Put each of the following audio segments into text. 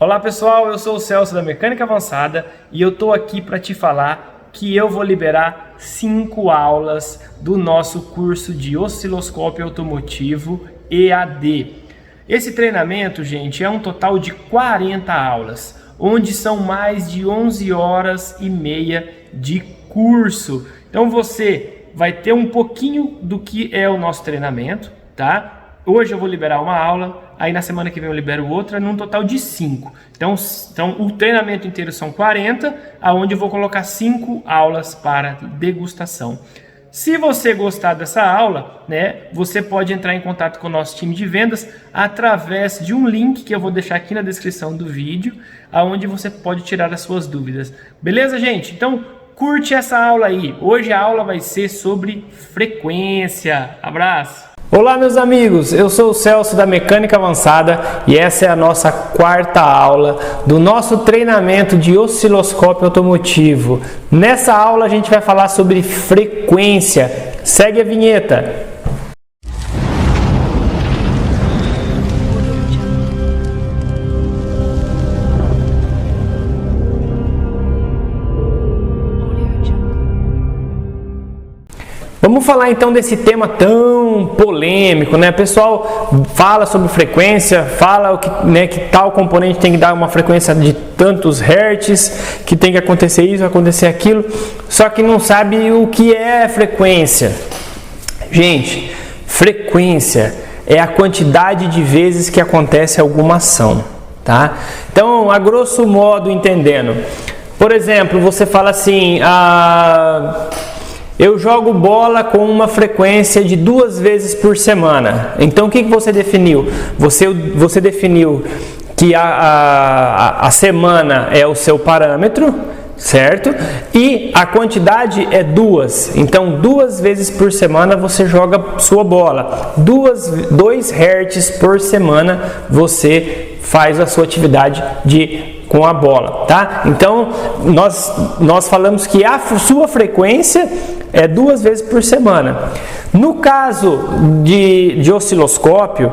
Olá pessoal, eu sou o Celso da Mecânica Avançada e eu tô aqui para te falar que eu vou liberar 5 aulas do nosso curso de osciloscópio automotivo EAD. Esse treinamento, gente, é um total de 40 aulas, onde são mais de 11 horas e meia de curso. Então você vai ter um pouquinho do que é o nosso treinamento, tá? Hoje eu vou liberar uma aula, aí na semana que vem eu libero outra, num total de 5. Então o treinamento inteiro são 40, aonde eu vou colocar 5 aulas para degustação. Se você gostar dessa aula, você pode entrar em contato com o nosso time de vendas através de um link que eu vou deixar aqui na descrição do vídeo, aonde você pode tirar as suas dúvidas. Beleza, gente? Então curte essa aula aí. Hoje a aula vai ser sobre frequência. Abraço! Olá meus amigos, eu sou o Celso da Mecânica Avançada e essa é a nossa 4ª aula do nosso treinamento de osciloscópio automotivo. Nessa aula a gente vai falar sobre frequência. Segue a vinheta. Vamos falar então desse tema tão polêmico, né? O pessoal fala sobre frequência, fala que tal componente tem que dar uma frequência de tantos hertz, que tem que acontecer isso, acontecer aquilo, só que não sabe o que é frequência. Gente, frequência é a quantidade de vezes que acontece alguma ação, tá? Então, a grosso modo, entendendo, por exemplo, você fala assim, eu jogo bola com uma frequência de 2 vezes por semana. Então o que você definiu? Você definiu que a semana é o seu parâmetro, certo? E a quantidade é 2. Então 2 vezes por semana você joga sua bola. 2 Hz por semana você faz a sua atividade com a bola, tá? Então nós falamos que a sua frequência é 2 vezes por semana. No caso de osciloscópio,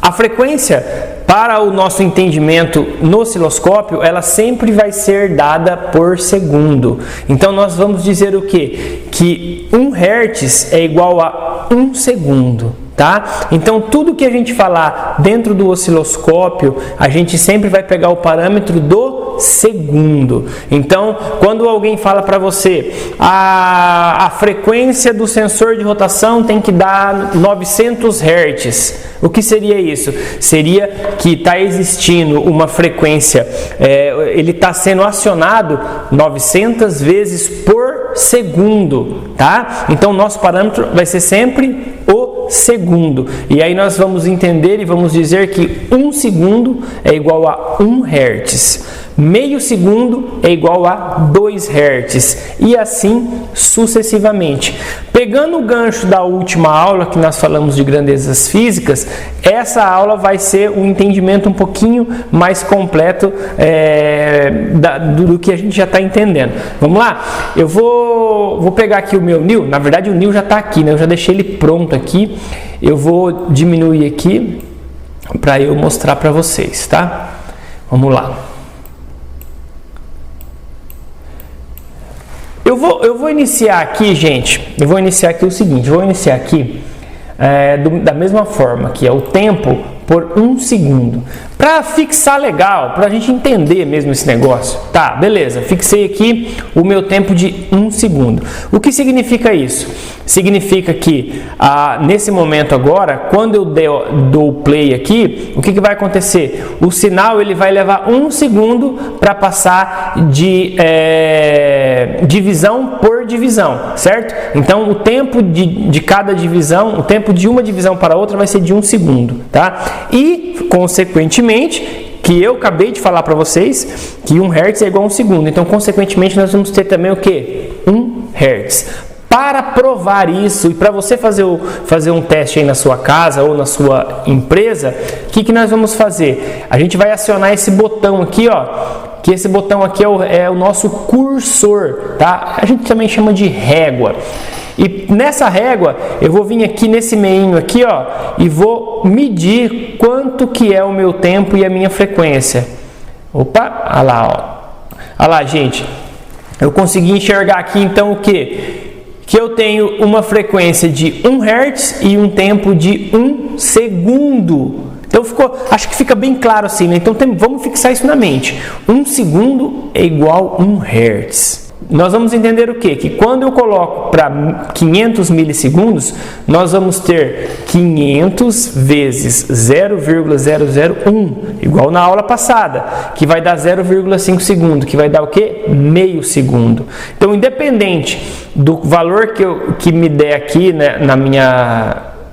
a frequência para o nosso entendimento no osciloscópio, ela sempre vai ser dada por segundo. Então nós vamos dizer o quê? Que 1 Hz é igual a 1 segundo. Tá? Então tudo que a gente falar dentro do osciloscópio, a gente sempre vai pegar o parâmetro do segundo. Então quando alguém fala para você a frequência do sensor de rotação tem que dar 900 Hz, o que seria isso? Seria que está existindo uma frequência, ele está sendo acionado 900 vezes por segundo, tá? Então nosso parâmetro vai ser sempre o segundo. E aí nós vamos entender e vamos dizer que 1 segundo é igual a 1 Hz. Meio segundo é igual a 2 Hz. E assim sucessivamente. Pegando o gancho da última aula que nós falamos de grandezas físicas, essa aula vai ser um entendimento um pouquinho mais completo do que a gente já está entendendo. Vamos lá? Eu vou pegar aqui o meu NIL. Na verdade o NIL já está aqui, né? Eu já deixei ele pronto aqui. Eu vou diminuir aqui para eu mostrar para vocês, tá? Vamos lá. Eu vou iniciar aqui, gente. Eu vou iniciar aqui o seguinte. Vou iniciar aqui da mesma forma, que é o tempo por 1 segundo. Para fixar legal, para a gente entender mesmo esse negócio. Tá, beleza. Fixei aqui o meu tempo de 1 segundo. O que significa isso? Significa que nesse momento agora, quando eu dou play aqui, o que vai acontecer? O sinal ele vai levar 1 segundo para passar de divisão por divisão, certo? Então o tempo de cada divisão, o tempo de uma divisão para outra vai ser de 1 segundo, tá? E consequentemente, que eu acabei de falar para vocês que 1 Hz é igual a 1 segundo. Então, consequentemente, nós vamos ter também o quê? 1 Hz. Para provar isso e para você fazer um teste aí na sua casa ou na sua empresa, o que nós vamos fazer? A gente vai acionar esse botão aqui, ó, que esse botão aqui é o nosso cursor, tá? A gente também chama de régua. E nessa régua, eu vou vir aqui nesse meinho aqui, ó, e vou medir quanto que é o meu tempo e a minha frequência. Opa, olha lá, ó. Olha lá, gente. Eu consegui enxergar aqui então o quê? Que eu tenho uma frequência de 1 Hz e um tempo de 1 segundo. Então acho que fica bem claro assim, né? Então vamos fixar isso na mente. 1 segundo é igual a 1 Hz. Nós vamos entender o quê? Que quando eu coloco para 500 milissegundos, nós vamos ter 500 vezes 0,001, igual na aula passada, que vai dar 0,5 segundo, que vai dar o quê? Meio segundo. Então, independente do valor que me der aqui, né,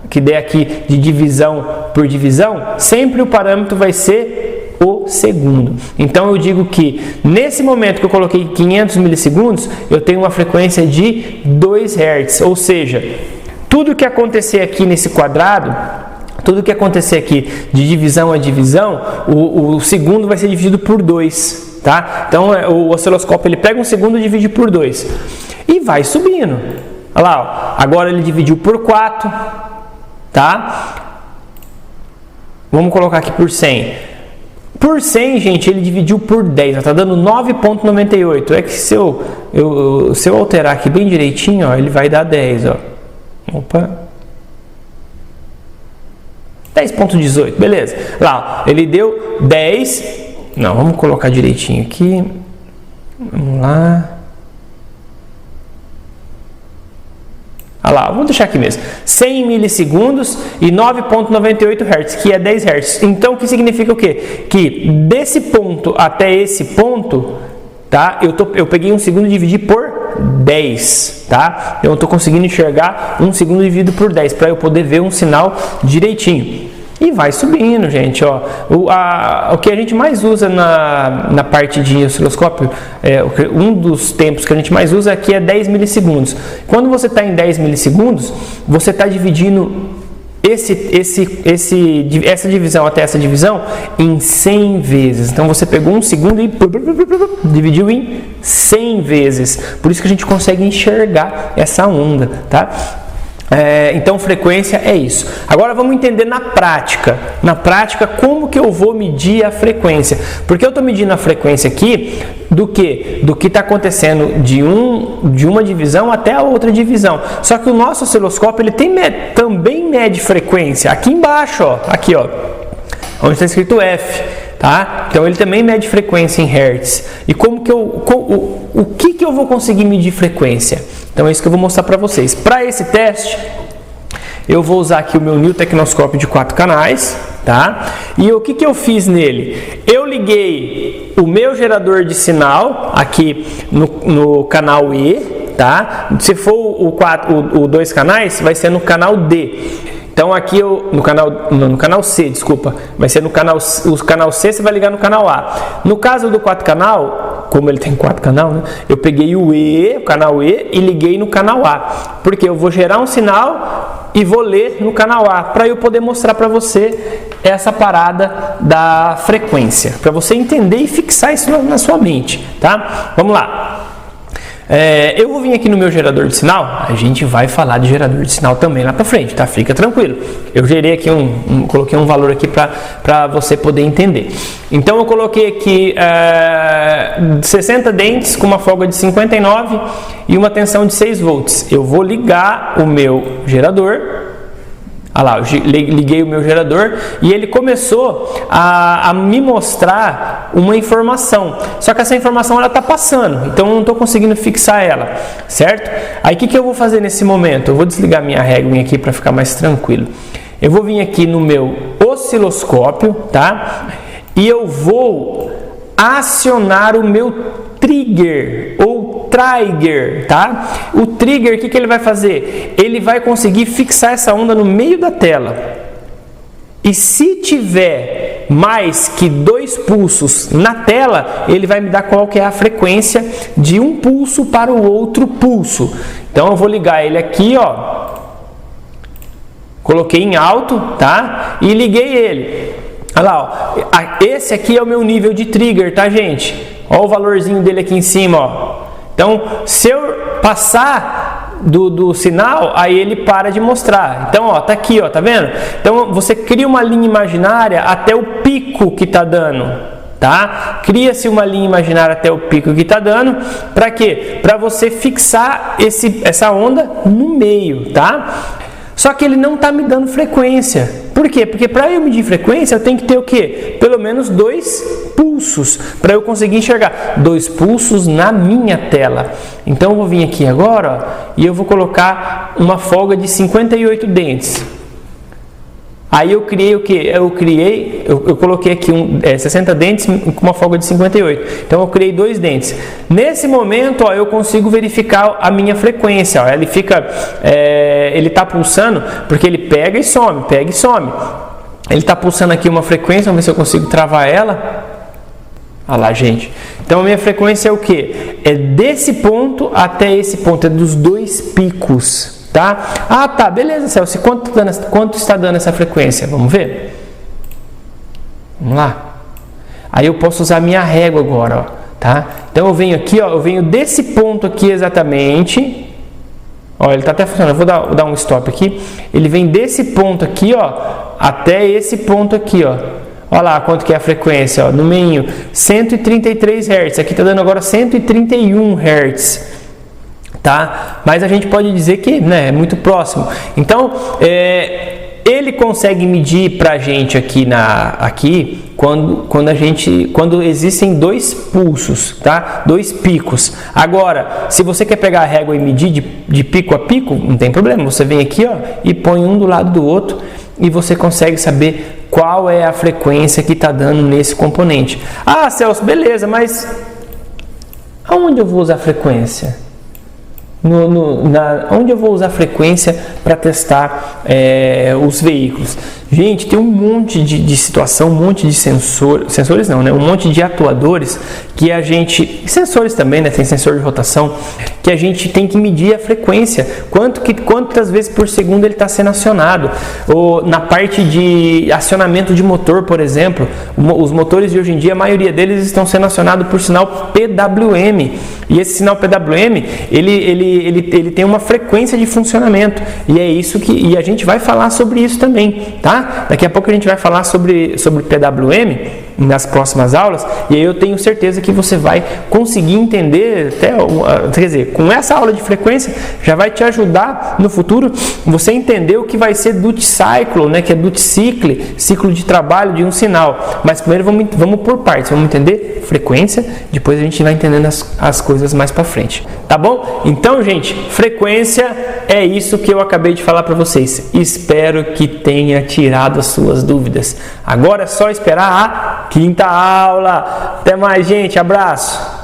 que der aqui de divisão por divisão, sempre o parâmetro vai ser o segundo. Então eu digo que nesse momento que eu coloquei 500 milissegundos, eu tenho uma frequência de 2 Hz, ou seja, tudo que acontecer aqui nesse quadrado, tudo que acontecer aqui de divisão a divisão, o segundo vai ser dividido por 2, tá? Então o osciloscópio ele pega um segundo e divide por 2 e vai subindo. Olha lá, ó. Agora ele dividiu por 4, tá? Vamos colocar aqui por 100. Por 100, gente, ele dividiu por 10, está dando 9,98. É que se eu alterar aqui bem direitinho, ó, ele vai dar 10, ó. Opa. 10,18, beleza. Lá, ó, ele deu 10. Não, vamos colocar direitinho aqui. Vamos lá. Olha lá, vamos deixar aqui mesmo. 100 milissegundos e 9,98 Hz, que é 10 Hz. Então, o que significa o quê? Que desse ponto até esse ponto, tá? Eu peguei um segundo e dividi por 10, tá? Eu estou conseguindo enxergar um segundo dividido por 10, para eu poder ver um sinal direitinho. E vai subindo, gente, ó. O que a gente mais usa na parte de osciloscópio, um dos tempos que a gente mais usa aqui é 10 milissegundos. Quando você está em 10 milissegundos, você está dividindo essa divisão até essa divisão em 100 vezes. Então você pegou um segundo e dividiu em 100 vezes. Por isso que a gente consegue enxergar essa onda, tá? Então frequência é isso. Agora vamos entender na prática. Na prática, como que eu vou medir a frequência? Porque eu estou medindo a frequência aqui do que? Do que está acontecendo de uma divisão até a outra divisão. Só que o nosso osciloscópio ele também mede frequência. Aqui embaixo, ó, aqui, ó, onde está escrito F. Tá? Então ele também mede frequência em Hertz. E o que eu vou conseguir medir frequência? Então é isso que eu vou mostrar para vocês. Para esse teste, eu vou usar aqui o meu New Tecnoscópio de 4 canais, tá? E o que eu fiz nele? Eu liguei o meu gerador de sinal aqui no canal E, tá? Se for o 2 canais, vai ser no canal D. Então aqui no canal C, desculpa, vai ser o canal C, você vai ligar no canal A. No caso do 4 canal, como ele tem 4 canal, né? Eu peguei o canal E e liguei no canal A, porque eu vou gerar um sinal e vou ler no canal A, para eu poder mostrar para você essa parada da frequência, para você entender e fixar isso na sua mente, tá? Vamos lá. Eu vou vir aqui no meu gerador de sinal, a gente vai falar de gerador de sinal também lá pra frente, tá? Fica tranquilo. Eu gerei aqui coloquei um valor aqui para você poder entender. Então eu coloquei aqui 60 dentes com uma folga de 59 e uma tensão de 6 volts. Eu vou ligar o meu gerador. Olha lá, eu liguei o meu gerador e ele começou a me mostrar uma informação. Só que essa informação ela está passando, então eu não estou conseguindo fixar ela, certo? Aí o que eu vou fazer nesse momento? Eu vou desligar minha réguinha aqui para ficar mais tranquilo. Eu vou vir aqui no meu osciloscópio, tá? E eu vou acionar o meu trigger ou trigger, tá? O trigger, o que ele vai fazer? Ele vai conseguir fixar essa onda no meio da tela. E se tiver mais que 2 pulsos na tela, ele vai me dar qual que é a frequência de um pulso para o outro pulso. Então eu vou ligar ele aqui, ó. Coloquei em alto, tá? E liguei ele. Olha lá, ó. Esse aqui é o meu nível de trigger, tá, gente? Olha o valorzinho dele aqui em cima, ó. Então, se eu passar do sinal, aí ele para de mostrar. Então, ó, tá aqui, ó, tá vendo? Então, você cria uma linha imaginária até o pico que tá dando. tá? Cria-se uma linha imaginária até o pico que está dando. Para quê? Para você fixar essa onda no meio, tá? Só que ele não está me dando frequência. Por quê? Porque para eu medir frequência, eu tenho que ter o quê? Pelo menos 2 pulsos, para eu conseguir enxergar 2 pulsos na minha tela. Então eu vou vir aqui agora, ó, e eu vou colocar uma folga de 58 dentes. Aí eu criei o que? Eu coloquei aqui 60 dentes com uma folga de 58. Então eu criei 2 dentes. Nesse momento, ó, eu consigo verificar a minha frequência. Ó. Ele está pulsando porque ele pega e some, pega e some. Ele está pulsando aqui uma frequência, vamos ver se eu consigo travar ela. Olha lá, gente. Então a minha frequência é o que? É desse ponto até esse ponto, é dos 2 picos. Tá? Ah, tá, beleza, Celso. Quanto está dando essa frequência? Vamos ver? Vamos lá. Aí eu posso usar minha régua agora, ó, tá? Então eu venho aqui, ó, eu venho desse ponto aqui exatamente. Ó, ele está até funcionando. Eu vou dar um stop aqui. Ele vem desse ponto aqui, ó, até esse ponto aqui, ó. Olha lá quanto que é a frequência, ó, no meio, 133 Hz. Aqui está dando agora 131 Hz. Tá? Mas a gente pode dizer que, né, é muito próximo. Então, ele consegue medir para a gente aqui quando existem 2 pulsos, tá? 2 picos. Agora, se você quer pegar a régua e medir de pico a pico, não tem problema. Você vem aqui, ó, e põe um do lado do outro e você consegue saber qual é a frequência que está dando nesse componente. Ah, Celso, beleza, mas aonde eu vou usar frequência? Onde eu vou usar frequência para testar os veículos? Gente, tem um monte de situação, um monte de sensores não, né? Um monte de atuadores que a gente, sensores também, né? Tem sensor de rotação, que a gente tem que medir a frequência, quantas vezes por segundo ele está sendo acionado. Ou na parte de acionamento de motor, por exemplo, os motores de hoje em dia, a maioria deles estão sendo acionados por sinal PWM, e esse sinal PWM, ele tem uma frequência de funcionamento, e é isso e a gente vai falar sobre isso também, tá? Daqui a pouco a gente vai falar sobre PWM nas próximas aulas, e aí eu tenho certeza que você vai conseguir entender, quer dizer, com essa aula de frequência já vai te ajudar no futuro você entender o que vai ser duty cycle, né, que é duty cycle, ciclo de trabalho de um sinal. Mas primeiro vamos por partes, vamos entender frequência, depois a gente vai entendendo as coisas mais para frente, tá bom? Então, gente, frequência é isso que eu acabei de falar para vocês. Espero que tenha tirado as suas dúvidas. Agora é só esperar a 5ª aula. Até mais, gente. Abraço.